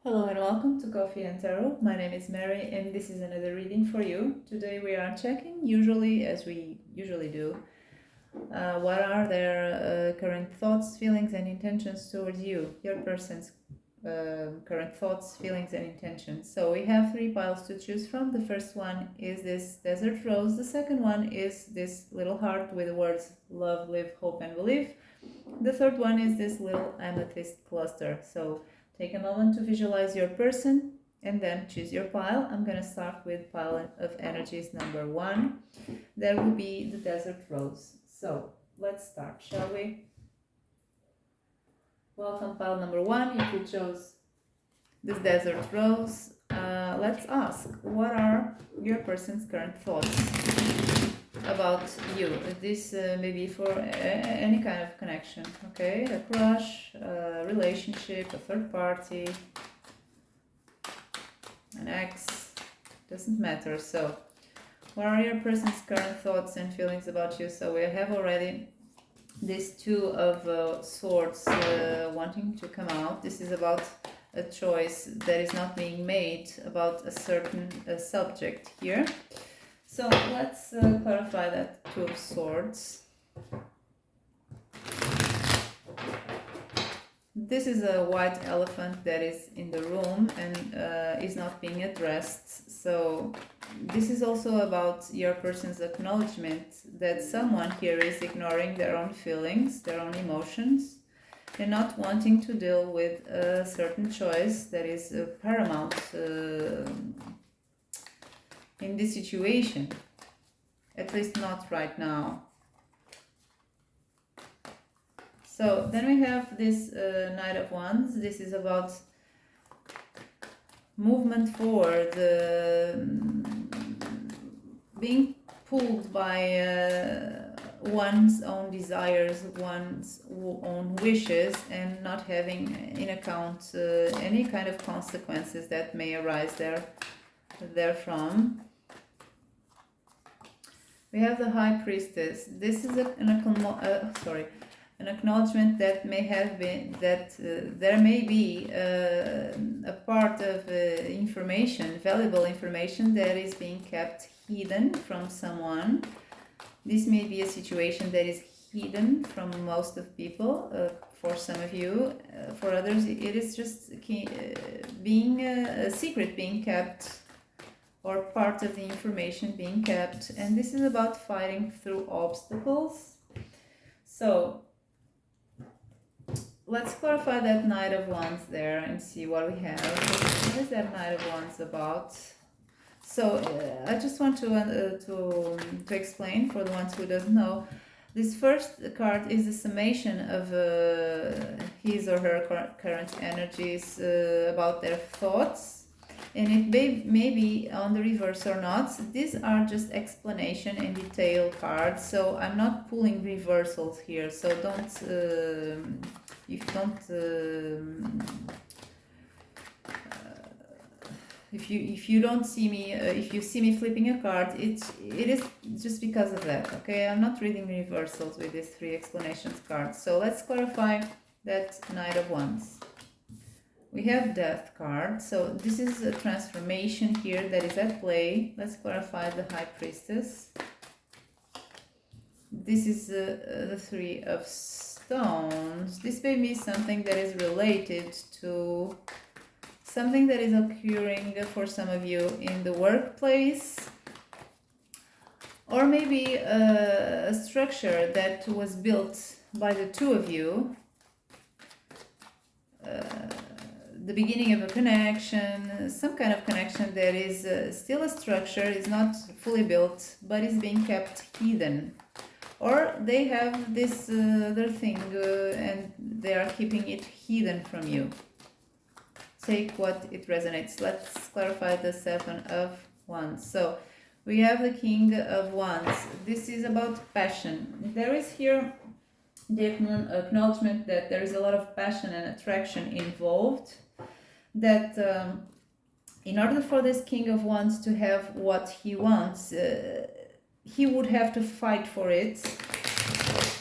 Hello and welcome to Coffee and Tarot. My name is Mary and this is another reading for you. Today we are checking, usually as we usually do, what are their current thoughts, feelings and intentions towards you, your person's current thoughts, feelings and intentions. So we have three piles to choose from. The first one is this desert rose. The second one is this little heart with the words love, live, hope and believe. The third one is this little amethyst cluster. So take a moment to visualize your person and then choose your pile. I'm going to start with pile of energies number 1. That will be the desert rose. So let's start, shall we? Welcome pile number 1. If you chose this desert rose, let's ask, what are your person's current thoughts about you? This may be for any kind of connection, okay? A crush, a relationship, a third party, an ex, doesn't matter. So what are your person's current thoughts and feelings about you? So we have already these two of swords wanting to come out. This is about a choice that is not being made about a certain subject here. So let's clarify that Two of Swords. This is a white elephant that is in the room and is not being addressed. So this is also about your person's acknowledgement that someone here is ignoring their own feelings, their own emotions, and not wanting to deal with a certain choice that is paramount in this situation, at least not right now. So then we have this Knight of Wands. This is about movement forward, being pulled by one's own desires, one's own wishes, and not having in account any kind of consequences that may arise therefrom. We have the High Priestess. This is an acknowledgement that may have been that there may be a part of information, valuable information, that is being kept hidden from someone. This may be a situation that is hidden from most of people. For some of you, for others, it is just being a secret being kept, or part of the information being kept. And this is about fighting through obstacles. So let's clarify that Knight of Wands there and see what we have. What is that Knight of Wands about? So I just want to explain for the ones who doesn't know. This first card is the summation of his or her current energies about their thoughts. And it may be on the reverse or not. These are just explanation and detail cards, so I'm not pulling reversals here. So if you don't see me, if you see me flipping a card, it is just because of that. Okay, I'm not reading reversals with these 3 explanations cards. So let's clarify that Knight of Wands. We have Death card, so this is a transformation here that is at play. Let's clarify the High Priestess. This is the 3 of Stones. This may be something that is related to something that is occurring for some of you in the workplace, or maybe a structure that was built by the two of you. The beginning of a connection, some kind of connection that is still a structure, is not fully built, but is being kept hidden. Or they have this other thing and they are keeping it hidden from you. Take what it resonates. Let's clarify the 7 of Wands. So we have the King of Wands. This is about passion. There is here the acknowledgement that there is a lot of passion and attraction involved, that in order for this King of Wands to have what he wants, he would have to fight for it.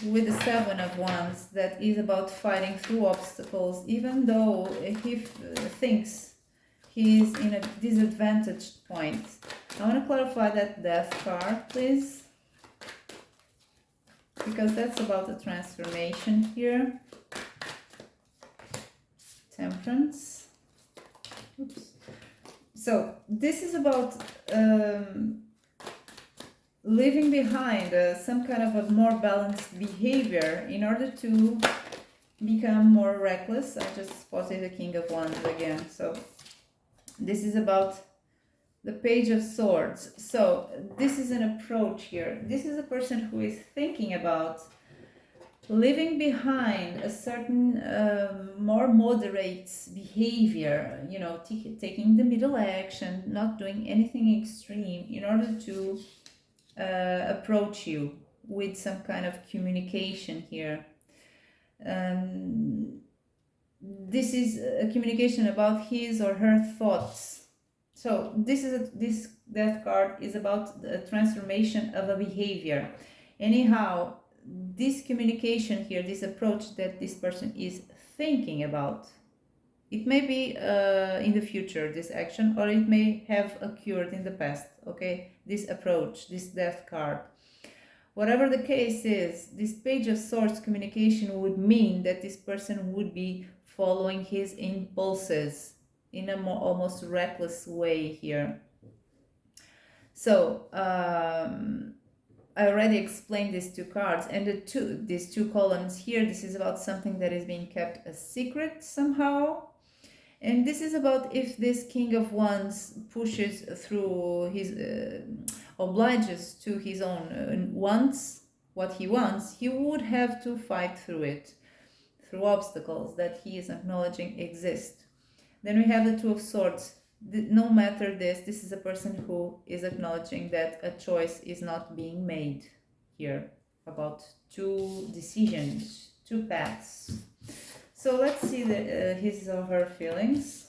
With the 7 of Wands, that is about fighting through obstacles, even though he thinks he is in a disadvantaged point. I want to clarify that death card, please, because that's about the transformation here. Temperance. Oops. So this is about leaving behind some kind of a more balanced behavior in order to become more reckless. I just spotted the King of Wands again. So this is about the Page of Swords. So this is an approach here. This is a person who is thinking about leaving behind a certain more moderate behavior, you know, taking the middle action, not doing anything extreme in order to approach you with some kind of communication here. This is a communication about his or her thoughts. So this death card is about the transformation of a behavior. Anyhow, this communication here, this approach that this person is thinking about, it may be in the future, this action, or it may have occurred in the past, okay? This approach, this death card. Whatever the case is, this Page of Swords communication would mean that this person would be following his impulses in a more almost reckless way here. So, I already explained these two cards, and these two columns here, this is about something that is being kept a secret somehow. And this is about if this King of Wands pushes through his, obliges to his own wants, what he wants, he would have to fight through it, through obstacles that he is acknowledging exist. Then we have the Two of Swords. No matter this is a person who is acknowledging that a choice is not being made here, about two decisions, two paths. So let's see his or her feelings.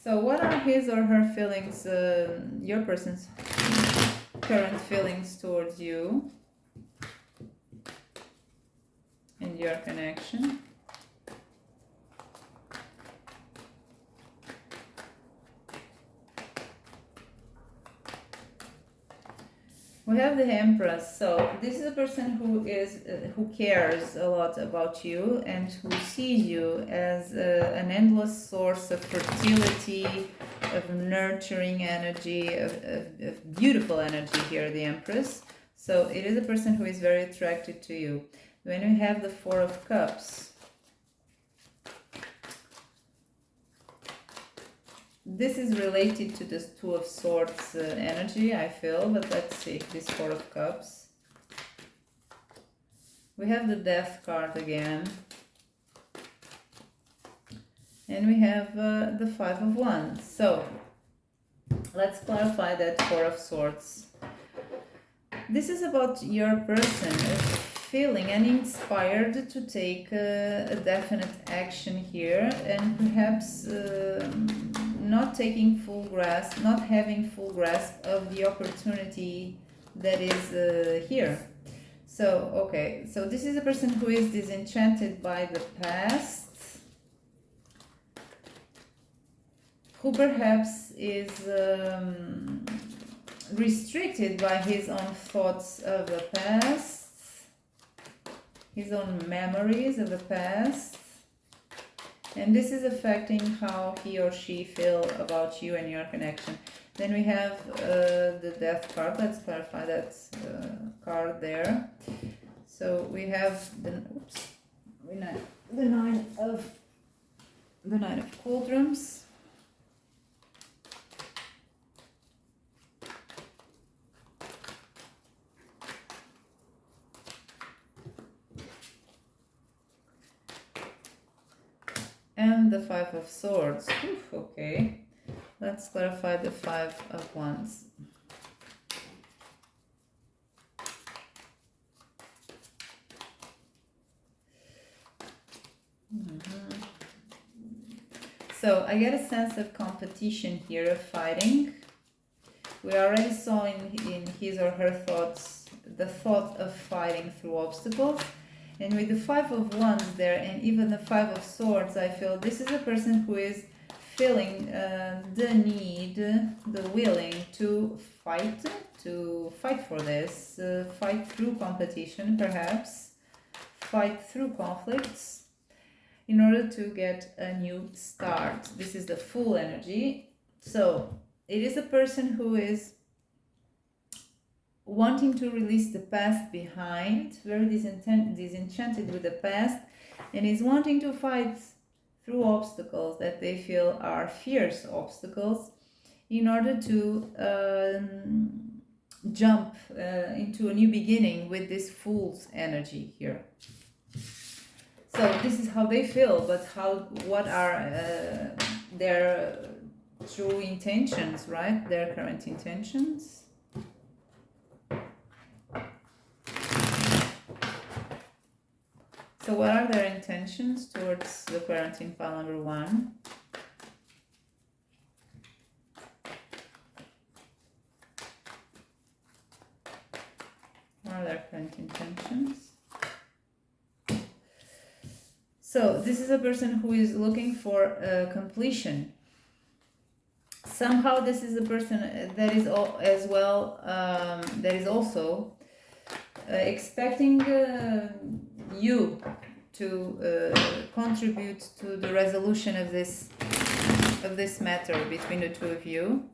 So what are his or her feelings, your person's current feelings towards you and your connection? We have the Empress. So this is a person who cares a lot about you and who sees you as an endless source of fertility, of nurturing energy, of beautiful energy here, the Empress. So it is a person who is very attracted to you. When we have the Four of Cups, this is related to this Two of Swords energy, I feel, but let's see, this Four of Cups. We have the Death card again. And we have the Five of Wands. So, let's clarify that Four of Swords. This is about your person feeling and inspired to take a definite action here, and perhaps not having full grasp of the opportunity that is here. So, okay, so this is a person who is disenchanted by the past, who perhaps is restricted by his own thoughts of the past, his own memories of the past, and this is affecting how he or she feel about you and your connection. Then we have the Death card. Let's clarify that card there. So we have the Nine of Cauldrons. And the Five of Swords. Oof, okay, let's clarify the Five of Wands. So I get a sense of competition here, of fighting. We already saw in his or her thoughts the thought of fighting through obstacles. And with the Five of Wands there and even the Five of Swords, I feel this is a person who is feeling the need, the willing to fight for this, fight through competition perhaps, fight through conflicts in order to get a new start. This is the Fool energy. So it is a person who is wanting to release the past behind, very disenchanted with the past, and is wanting to fight through obstacles that they feel are fierce obstacles in order to jump into a new beginning with this Fool's energy here. So this is how they feel, but what are their true intentions, right? Their current intentions. So what are their intentions towards the quarantine pile number 1? What are their current intentions? So this is a person who is looking for completion. Somehow this is a person that is that is also expecting you to contribute to the resolution of this matter between the two of you.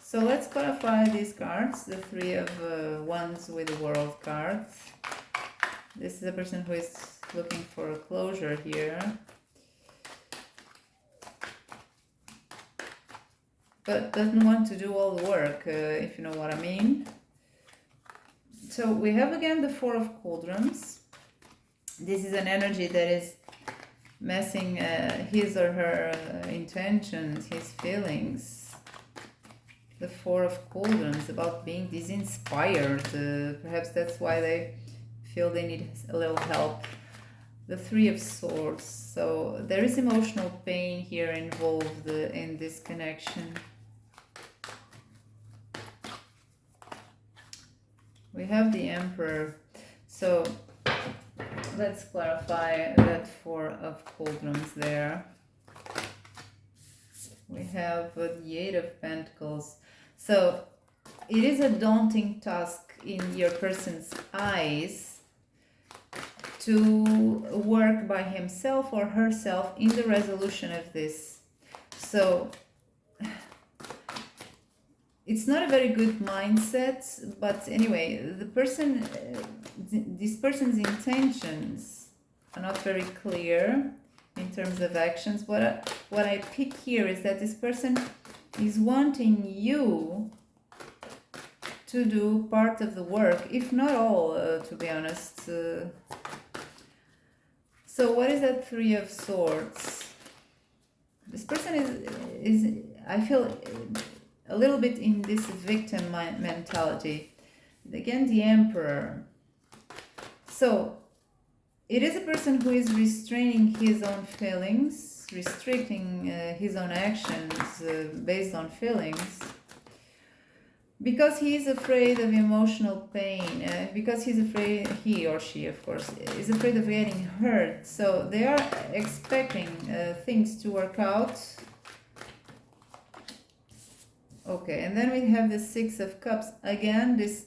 So let's clarify these cards, the Three of Wands with the World card. This is a person who is looking for a closure here, but doesn't want to do all the work, if you know what I mean. So we have again the Four of Cauldrons. This is an energy that is messing his or her intentions, his feelings. The Four of Cauldrons, about being disinspired. Perhaps that's why they feel they need a little help. The Three of Swords. So there is emotional pain here involved in this connection. We have the Emperor. So let's clarify that Four of Cauldrons there. We have the Eight of Pentacles. So it is a daunting task in your person's eyes to work by himself or herself in the resolution of this. So it's not a very good mindset, but anyway, this person's intentions are not very clear in terms of actions. What I pick here is that this person is wanting you to do part of the work, if not all, to be honest. So what is that Three of Swords? This person is I feel, a little bit in this victim mentality. Again, the Emperor. So it is a person who is restraining his own feelings, restricting his own actions based on feelings, because he is afraid of emotional pain, because he's afraid, he or she of course, is afraid of getting hurt. So they are expecting things to work out. Okay, and then we have the Six of Cups. Again, this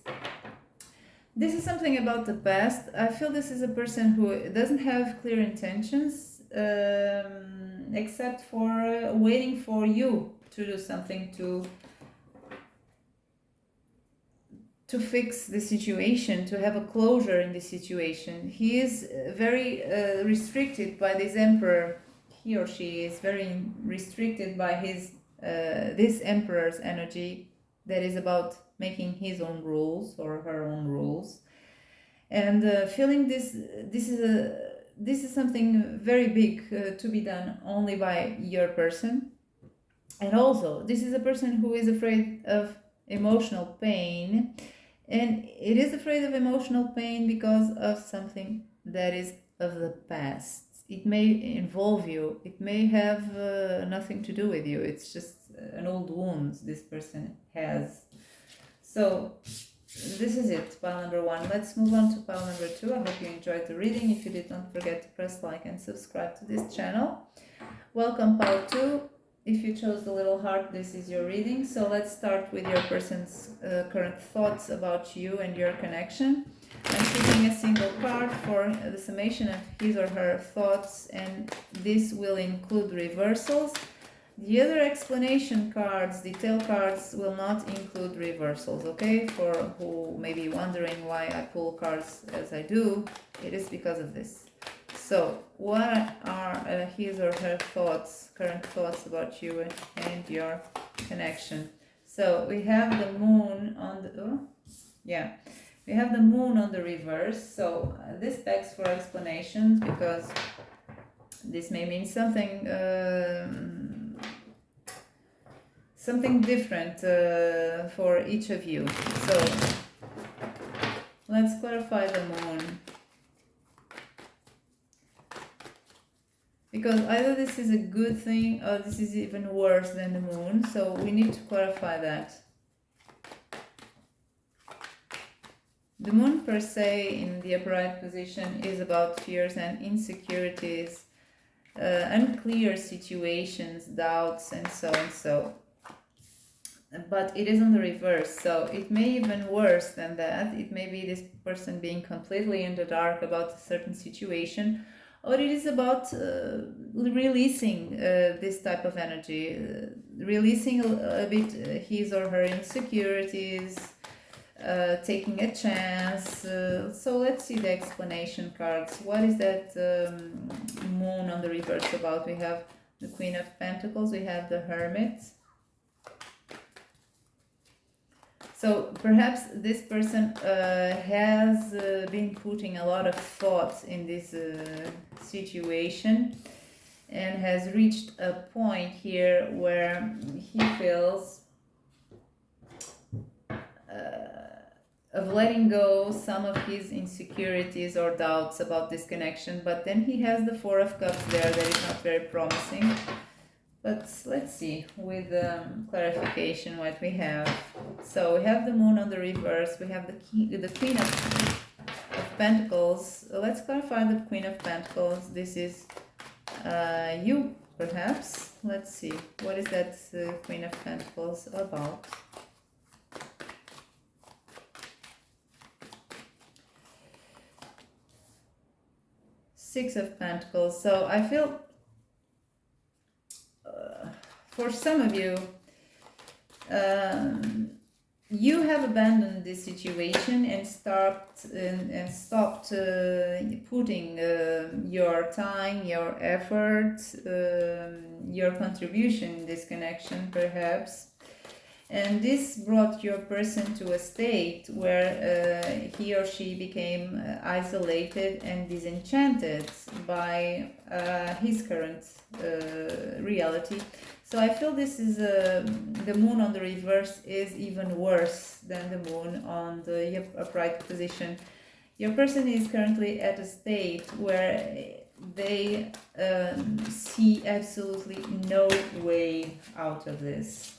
is something about the past. I feel this is a person who doesn't have clear intentions, except for waiting for you to do something to fix the situation, to have a closure in the situation. He is very restricted by this Emperor. He or she is very restricted by his this Emperor's energy that is about making his own rules or her own rules, and feeling this is something very big to be done only by your person. And also this is a person who is afraid of emotional pain, and it is afraid of emotional pain because of something that is of the past. It may involve you, it may have nothing to do with you, it's just an old wound this person has. So this is it, pile number 1. Let's move on to pile number 2. I hope you enjoyed the reading. If you did, don't forget to press like and subscribe to this channel. Welcome, pile 2. If you chose the little heart, this is your reading. So let's start with your person's current thoughts about you and your connection. I'm picking a single card for the summation of his or her thoughts, and this will include reversals. The other explanation cards, detail cards, will not include reversals, okay? For who may be wondering why I pull cards as I do, it is because of this. So, what are his or her thoughts, current thoughts about you and your connection? So, we have the moon on the... we have the moon on the reverse. So, this begs for explanations because this may mean something... something different for each of you. So let's clarify the moon, because either this is a good thing or this is even worse than the moon, so we need to clarify that. The moon per se in the upright position is about fears and insecurities, unclear situations, doubts, and so and so. But it is on the reverse, so it may even worse than that. It may be this person being completely in the dark about a certain situation, or it is about releasing this type of energy, releasing a bit his or her insecurities, taking a chance. So let's see the explanation cards. What is that moon on the reverse about? We have the Queen of Pentacles, we have the Hermit. So perhaps this person has been putting a lot of thought in this situation and has reached a point here where he feels of letting go some of his insecurities or doubts about this connection. But then he has the Four of Cups there that is not very promising. But let's see with clarification what we have. So we have the moon on the reverse. We have the Queen of Pentacles. Let's clarify the Queen of Pentacles. This is you, perhaps. Let's see. What is that Queen of Pentacles about? Six of Pentacles. So I feel... for some of you, you have abandoned this situation and stopped putting your time, your effort, your contribution in this connection, perhaps. And this brought your person to a state where he or she became isolated and disenchanted by his current reality. So I feel this is the moon on the reverse is even worse than the moon on the upright position. Your person is currently at a state where they see absolutely no way out of this.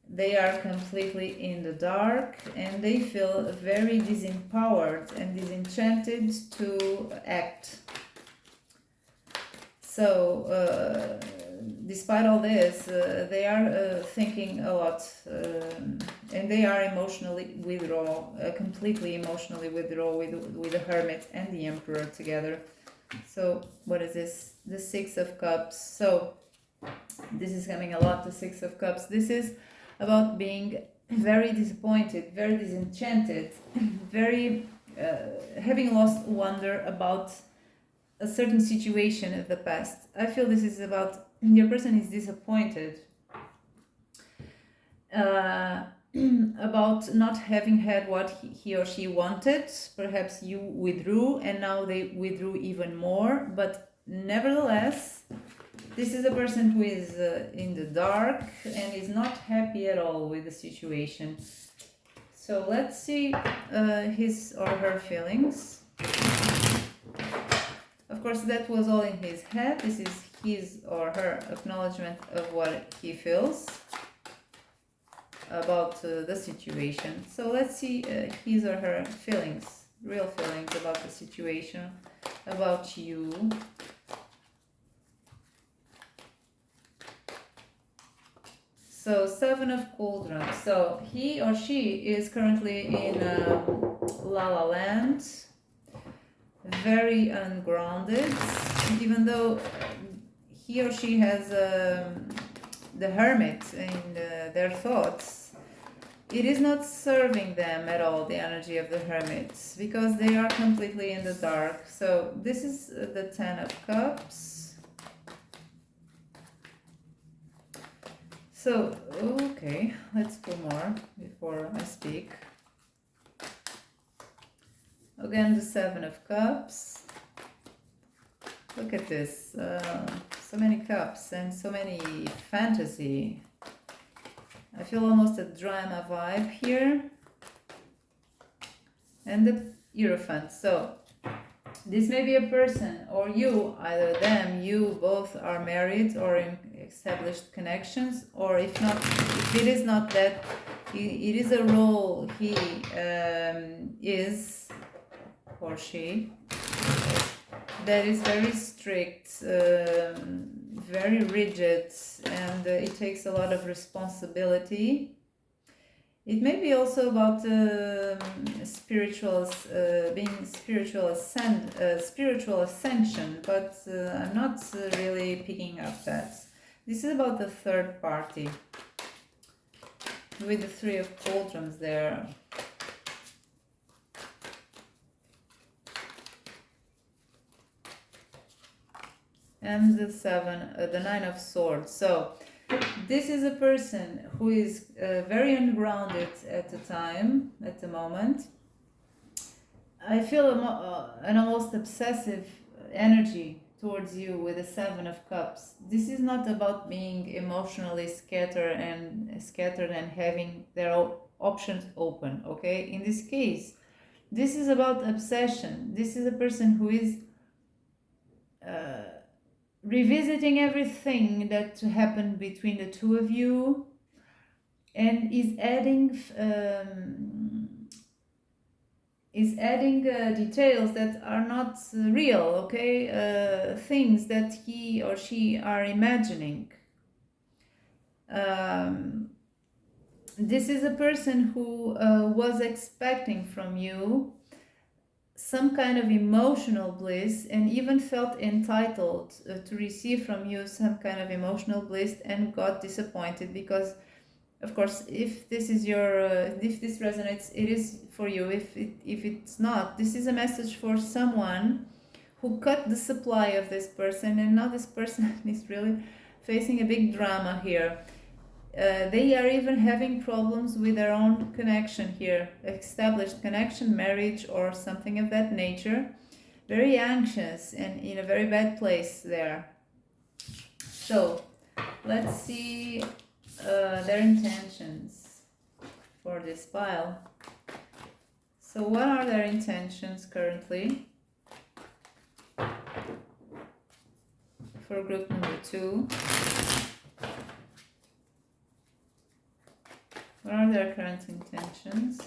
They are completely in the dark and they feel very disempowered and disenchanted to act. So, despite all this, they are thinking a lot and they are emotionally completely emotionally withdraw with the Hermit and the Emperor together. So, what is this? The Six of Cups. So, this is coming a lot, the Six of Cups. This is about being very disappointed, very disenchanted, very having lost wonder about a certain situation of the past. I feel this is about your person is disappointed about not having had what he or she wanted. Perhaps you withdrew and now they withdrew even more, but nevertheless, this is a person who is in the dark and is not happy at all with the situation. So let's see his or her feelings. Of course, that was all in his head. This is his or her acknowledgement of what he feels. about the situation. So let's see his or her feelings, real feelings about the situation, about you. So 7 of Cauldrons. So he or she is currently in La La Land, very ungrounded, even though he or she has the hermit in their thoughts. It is not serving them at all, the energy of the hermits, because they are completely in the dark. So this is the 10 of Cups. So, okay, let's pull more before I speak. Again, the 7 of Cups. Look at this. So many cups and so many fantasy. I feel almost a drama vibe here. And the Hierophant. So, this may be a person or you, either them, you both are married or in established connections, or if not, if it is not that, it is a role he is, or she, that is very strict, very rigid, and it takes a lot of responsibility. It may be also about spiritual, being spiritual ascension, but I'm not really picking up that. This is about the third party, with the 3 of Cauldrons there. And the 9 of Swords. So this is a person who is very ungrounded at the moment. I feel an almost obsessive energy towards you with the 7 of Cups. This is not about being emotionally scattered and having their options open, okay? In this case, this is about obsession. This is a person who is revisiting everything that happened between the two of you, and is adding details that are not real, okay? Things that he or she are imagining. This is a person who was expecting from you some kind of emotional bliss, and even felt entitled to receive from you some kind of emotional bliss, and got disappointed because, of course, if this is your if this resonates, it is for you. If it's not, this is a message for someone who cut the supply of this person, and now this person is really facing a big drama here. They are even having problems with their own connection here, established connection, marriage, or something of that nature. Very anxious and in a very bad place there. So let's see their intentions for this pile. So what are their intentions currently for group number 2? What are their current intentions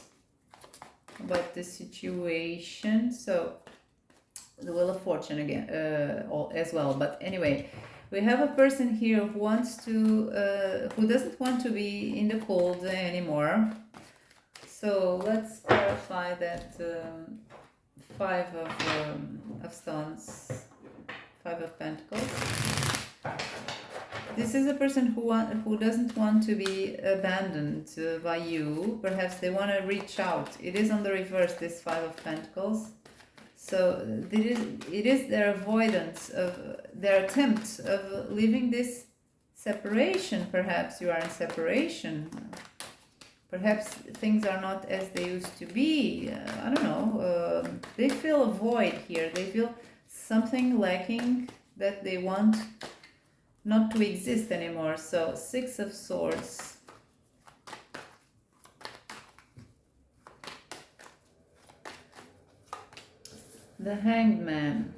about this situation? So the Wheel of Fortune again, as well. But anyway, we have a person here who wants to, who doesn't want to be in the cold anymore. So let's clarify that 5 of Stones, 5 of Pentacles. This is a person who doesn't want to be abandoned by you. Perhaps they want to reach out. It is on the reverse, this 5 of Pentacles. So it is their avoidance of their attempt of leaving this separation. Perhaps you are in separation. Perhaps things are not as they used to be. I don't know. They feel a void here. They feel something lacking that they want not to exist anymore. So 6 of Swords. The Hanged Man.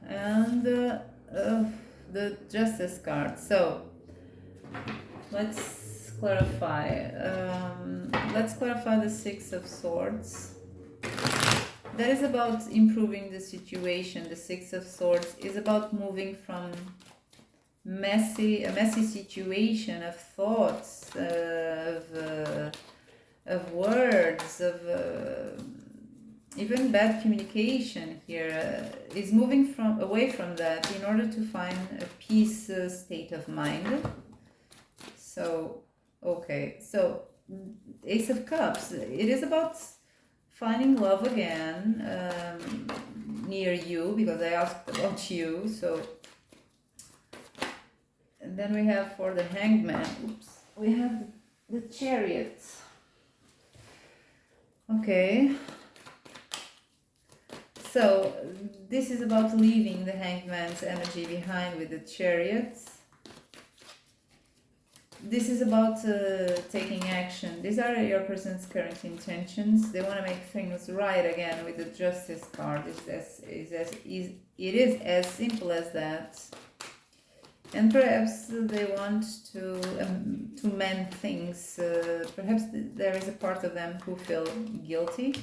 And the Justice card. So Let's clarify. Let's clarify the Six of Swords. That is about improving the situation. The Six of Swords is about moving from a messy situation of thoughts, of words, of even bad communication here. Is moving away from that in order to find a peace state of mind. So, okay, so Ace of Cups, it is about finding love again near you, because I asked about you. So, and then we have for the Hangman, we have the Chariot. Okay, so this is about leaving the Hangman's energy behind with the Chariot. This is about taking action. These are your person's current intentions. They want to make things right again with the Justice card. It is as simple as that. And perhaps they want to mend things. Perhaps there is a part of them who feel guilty.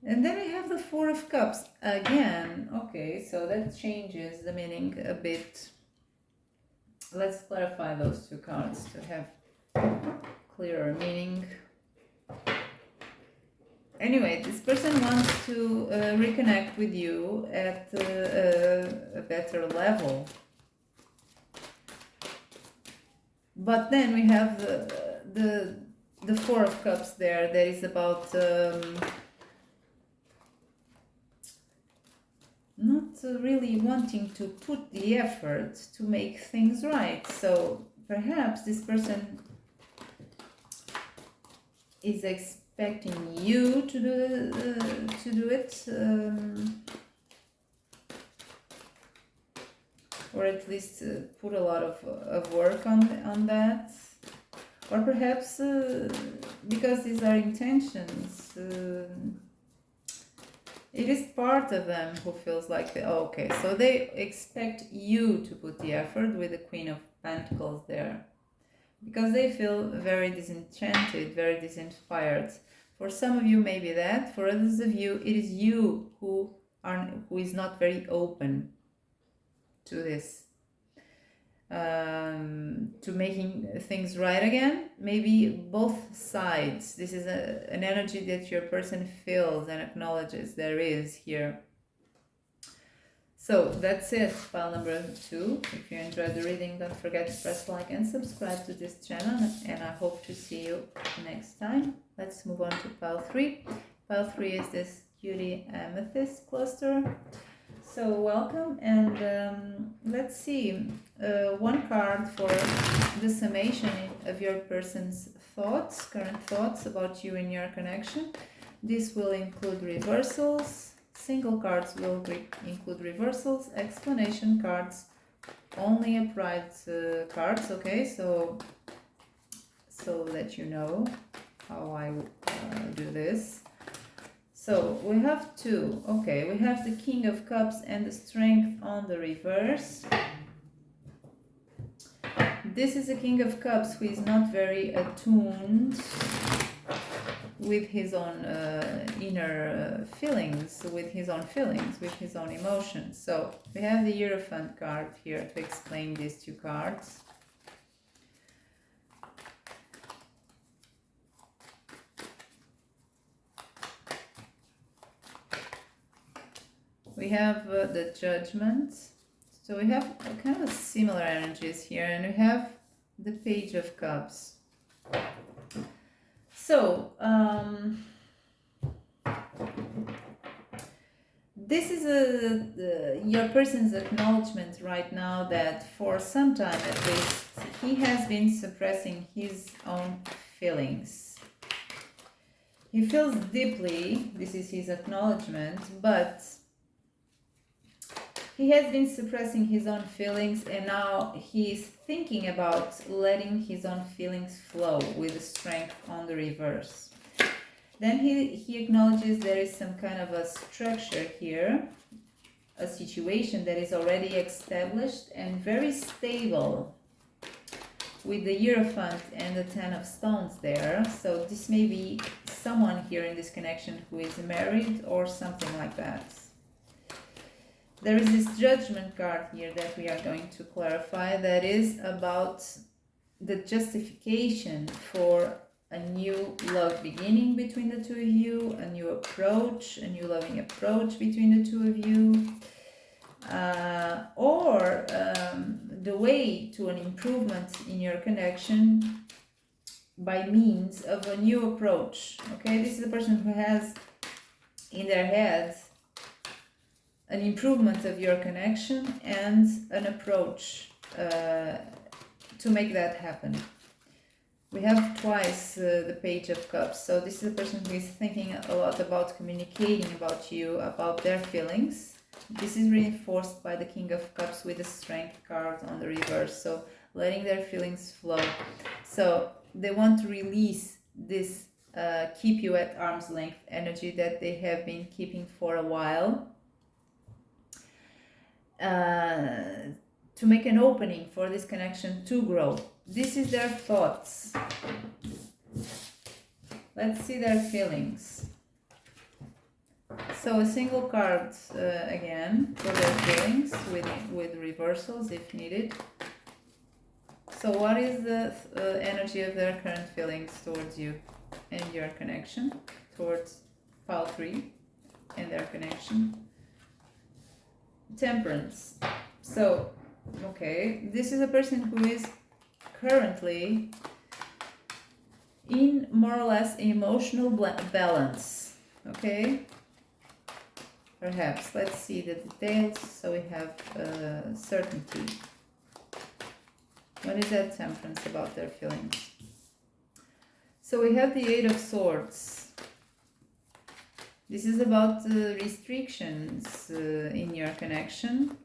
And then we have the Four of Cups again. Okay, so that changes the meaning a bit. Let's clarify those two cards to have clearer meaning. Anyway, this person wants to reconnect with you at a better level. But then we have the Four of Cups there. That is about not really wanting to put the effort to make things right. So perhaps this person is expecting you to do it, or at least put a lot of work on that. Or perhaps because these are intentions, it is part of them who feels like, okay, so they expect you to put the effort with the Queen of Pentacles there. Because they feel very disenchanted, very disinspired. For some of you, maybe that. For others of you, it is you who is not very open to this. To making things right again. Maybe both sides. This is an energy that your person feels and acknowledges there is here. So that's it, pile number 2. If you enjoyed the reading, don't forget to press like and subscribe to this channel, and I hope to see you next time. Let's move on to pile 3. Pile 3 is this cutie amethyst cluster. So welcome, and let's see, one card for the summation of your person's thoughts, current thoughts about you and your connection. This will include reversals. Single cards will include reversals. Explanation cards, only upright cards, okay, so that you know how I do this. So we have two. Okay, we have the King of Cups and the Strength on the reverse. This is a King of Cups who is not very attuned with his own inner feelings, with his own emotions. So we have the Hierophant card here to explain these two cards. We have the Judgment. So we have kind of similar energies here, and we have the Page of Cups. So this is your person's acknowledgement right now that for some time at least he has been suppressing his own feelings. He feels deeply, this is his acknowledgement, but he has been suppressing his own feelings, and now he is thinking about letting his own feelings flow with the Strength on the reverse. Then he acknowledges there is some kind of a structure here, a situation that is already established and very stable. with the Hierophant and the Ten of Stones there. So this may be someone here in this connection who is married or something like that. There is this Judgment card here that we are going to clarify, that is about the justification for a new love beginning between the two of you, a new approach, a new loving approach between the two of you, or the way to an improvement in your connection by means of a new approach. Okay, this is a person who has in their head an improvement of your connection and an approach to make that happen. We have twice the Page of Cups, so this is a person who is thinking a lot about communicating about you, about their feelings. This is reinforced by the King of Cups with the Strength card on the reverse, so letting their feelings flow. So they want to release this keep you at arm's length energy that they have been keeping for a while, to make an opening for this connection to grow. This is their thoughts. Let's see their feelings. So a single card again for their feelings with reversals if needed. So what is the energy of their current feelings towards you and your connection, towards pile 3 and their connection? Temperance. So, okay, this is a person who is currently in more or less emotional balance. Okay, perhaps let's see the details. So we have certainty. What is that temperance about their feelings? So we have the Eight of Swords. This is about restrictions in your connection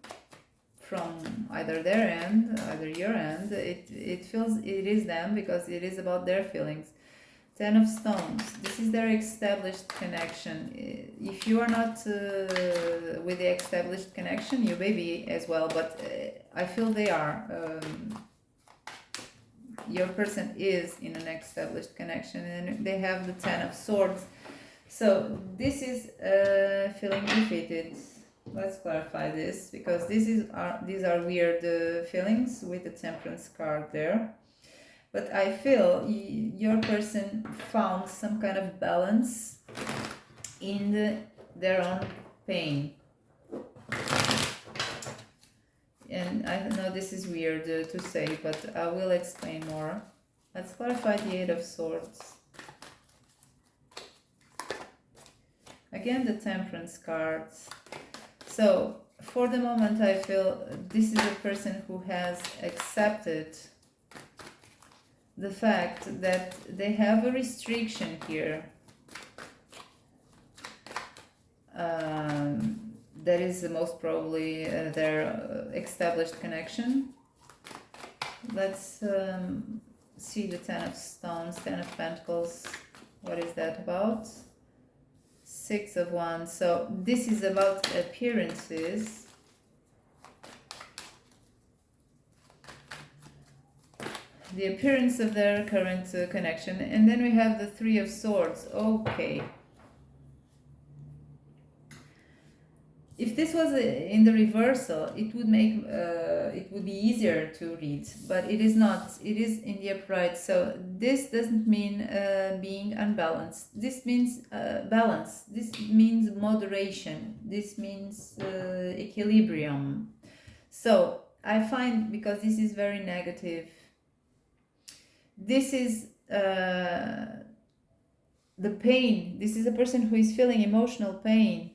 from either their end, either your end. It feels it is them because it is about their feelings. Ten of Stones. This is their established connection. If you are not with the established connection, you may be as well, but I feel they are. Your person is in an established connection, and they have the Ten of Swords. So this is feeling defeated. Let's clarify this, because these are weird feelings with the Temperance card there. But I feel your person found some kind of balance in their own pain. And I know this is weird to say, but I will explain more. Let's clarify the Eight of Swords. Again, the Temperance cards. So, for the moment, I feel this is a person who has accepted the fact that they have a restriction here. That is most probably their established connection. Let's see the Ten of Stones, Ten of Pentacles. What is that about? Six of Wands. So this is about appearances. The appearance of their current connection. And then we have the Three of Swords. Okay. If this was in the reversal, it would make it would be easier to read, but it is not. It is in the upright. So this doesn't mean being unbalanced. This means balance. This means moderation. This means equilibrium. So I find, because this is very negative, this is the pain. This is a person who is feeling emotional pain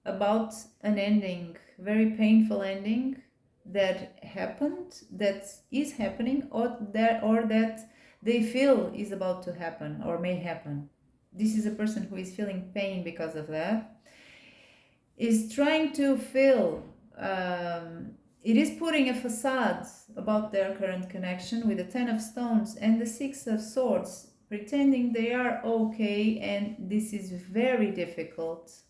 about an ending, very painful ending that happened, that is happening, or that they feel is about to happen or may happen. This is a person who is feeling pain because of that, is trying to feel, it is putting a facade about their current connection with the Ten of Stones and the Six of Swords, pretending they are okay, and this is very difficult.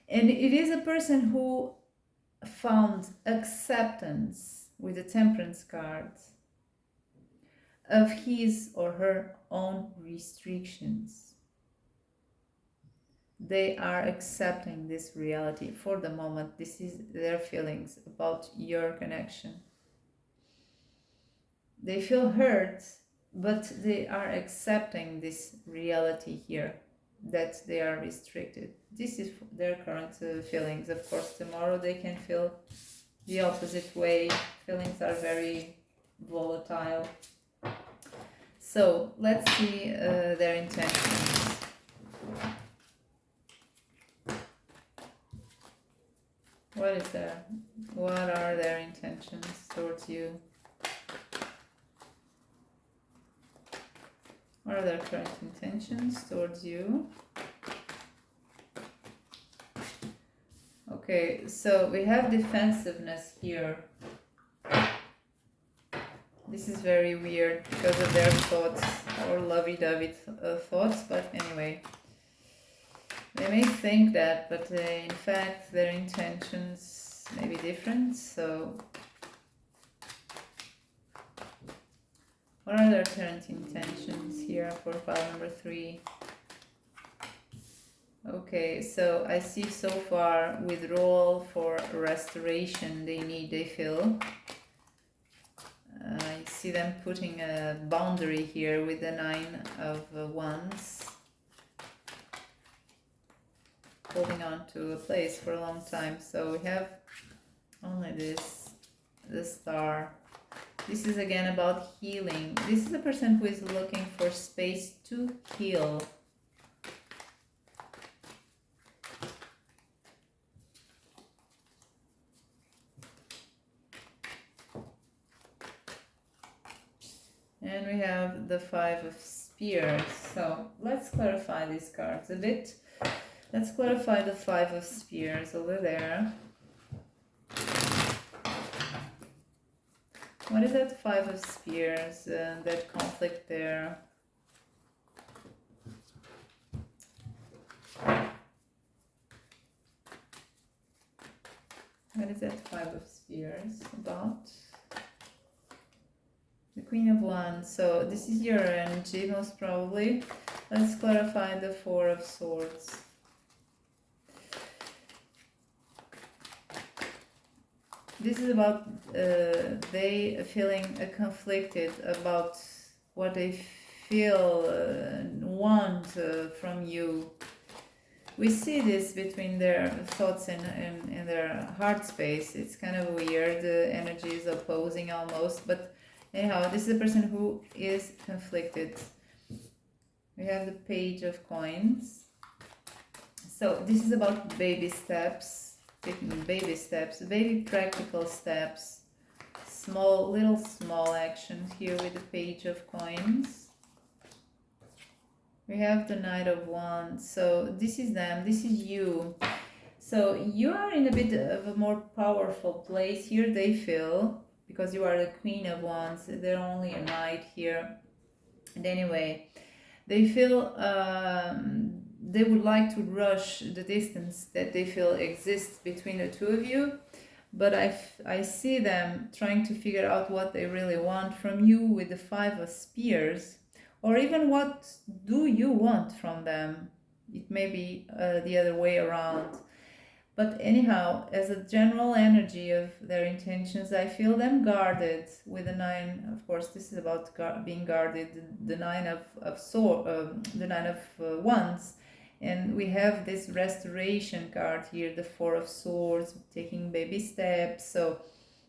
And it is a person who found acceptance with the Temperance card, of his or her own restrictions. They are accepting this reality for the moment. This is their feelings about your connection. They feel hurt, but they are accepting this reality here, that they are restricted. This is their current feelings. Of course, tomorrow they can feel the opposite way. Feelings are very volatile. So let's see their intentions. What are their intentions towards you? What are their current intentions towards you? Okay, so we have defensiveness here. This is very weird because of their thoughts or lovey-dovey thoughts, but anyway. They may think that, but in fact their intentions may be different, so what are their current intentions here for pile number 3? Okay, so I see so far withdrawal for restoration they feel. I see them putting a boundary here with the 9 of Wands. Holding on to a place for a long time. So we have only this, the Star. This is again about healing. This is a person who is looking for space to heal. And we have the 5 of Spears. So let's clarify these cards a bit. Let's clarify the 5 of Spears over there. What is that 5 of Spears, that conflict there? What is that 5 of Spears about? The Queen of Wands. So this is your energy, most probably. Let's clarify the 4 of Swords. This is about they feeling conflicted about what they feel want from you. We see this between their thoughts and their heart space. It's kind of weird. The energy is opposing almost. But anyhow, this is a person who is conflicted. We have the Page of Coins. So this is about baby steps. Taking baby steps, baby practical steps, little small actions here with the Page of Coins. We have the Knight of Wands. So this is them, this is you. So you are in a bit of a more powerful place here, they feel, because you are the Queen of Wands. They're only a knight here. And anyway, they feel they would like to rush the distance that they feel exists between the two of you, but I see them trying to figure out what they really want from you with the 5 of Spears, or even what do you want from them. It may be the other way around. But anyhow, as a general energy of their intentions, I feel them guarded with the 9. Of course, this is about being guarded. The 9 the 9 of Wands. And we have this restoration card here, the 4 of Swords, taking baby steps. So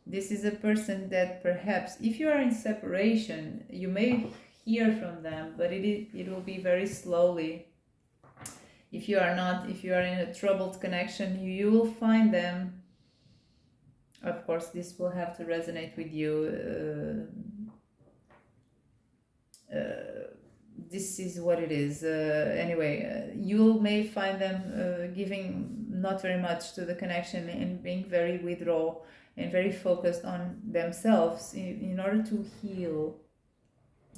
this is a person that perhaps, if you are in separation, you may hear from them, but it will be very slowly. If you are not, if you are in a troubled connection, you will find them. Of course, this will have to resonate with you. This is what it is. Anyway, you may find them giving not very much to the connection and being very withdrawal and very focused on themselves in order to heal.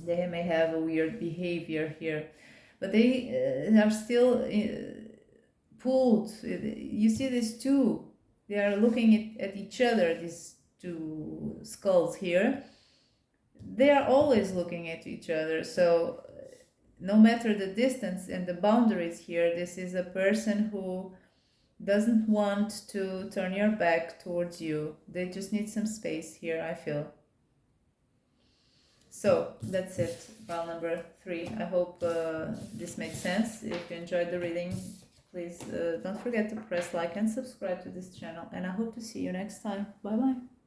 They may have a weird behavior here, but they are still pulled. You see this too. They are looking at each other, these two skulls here, they are always looking at each other. So no matter the distance and the boundaries here, this is a person who doesn't want to turn your back towards you. They just need some space here, I feel. So that's it, pile number 3. I hope this made sense. If you enjoyed the reading, please don't forget to press like and subscribe to this channel, and I hope to see you next time. Bye bye.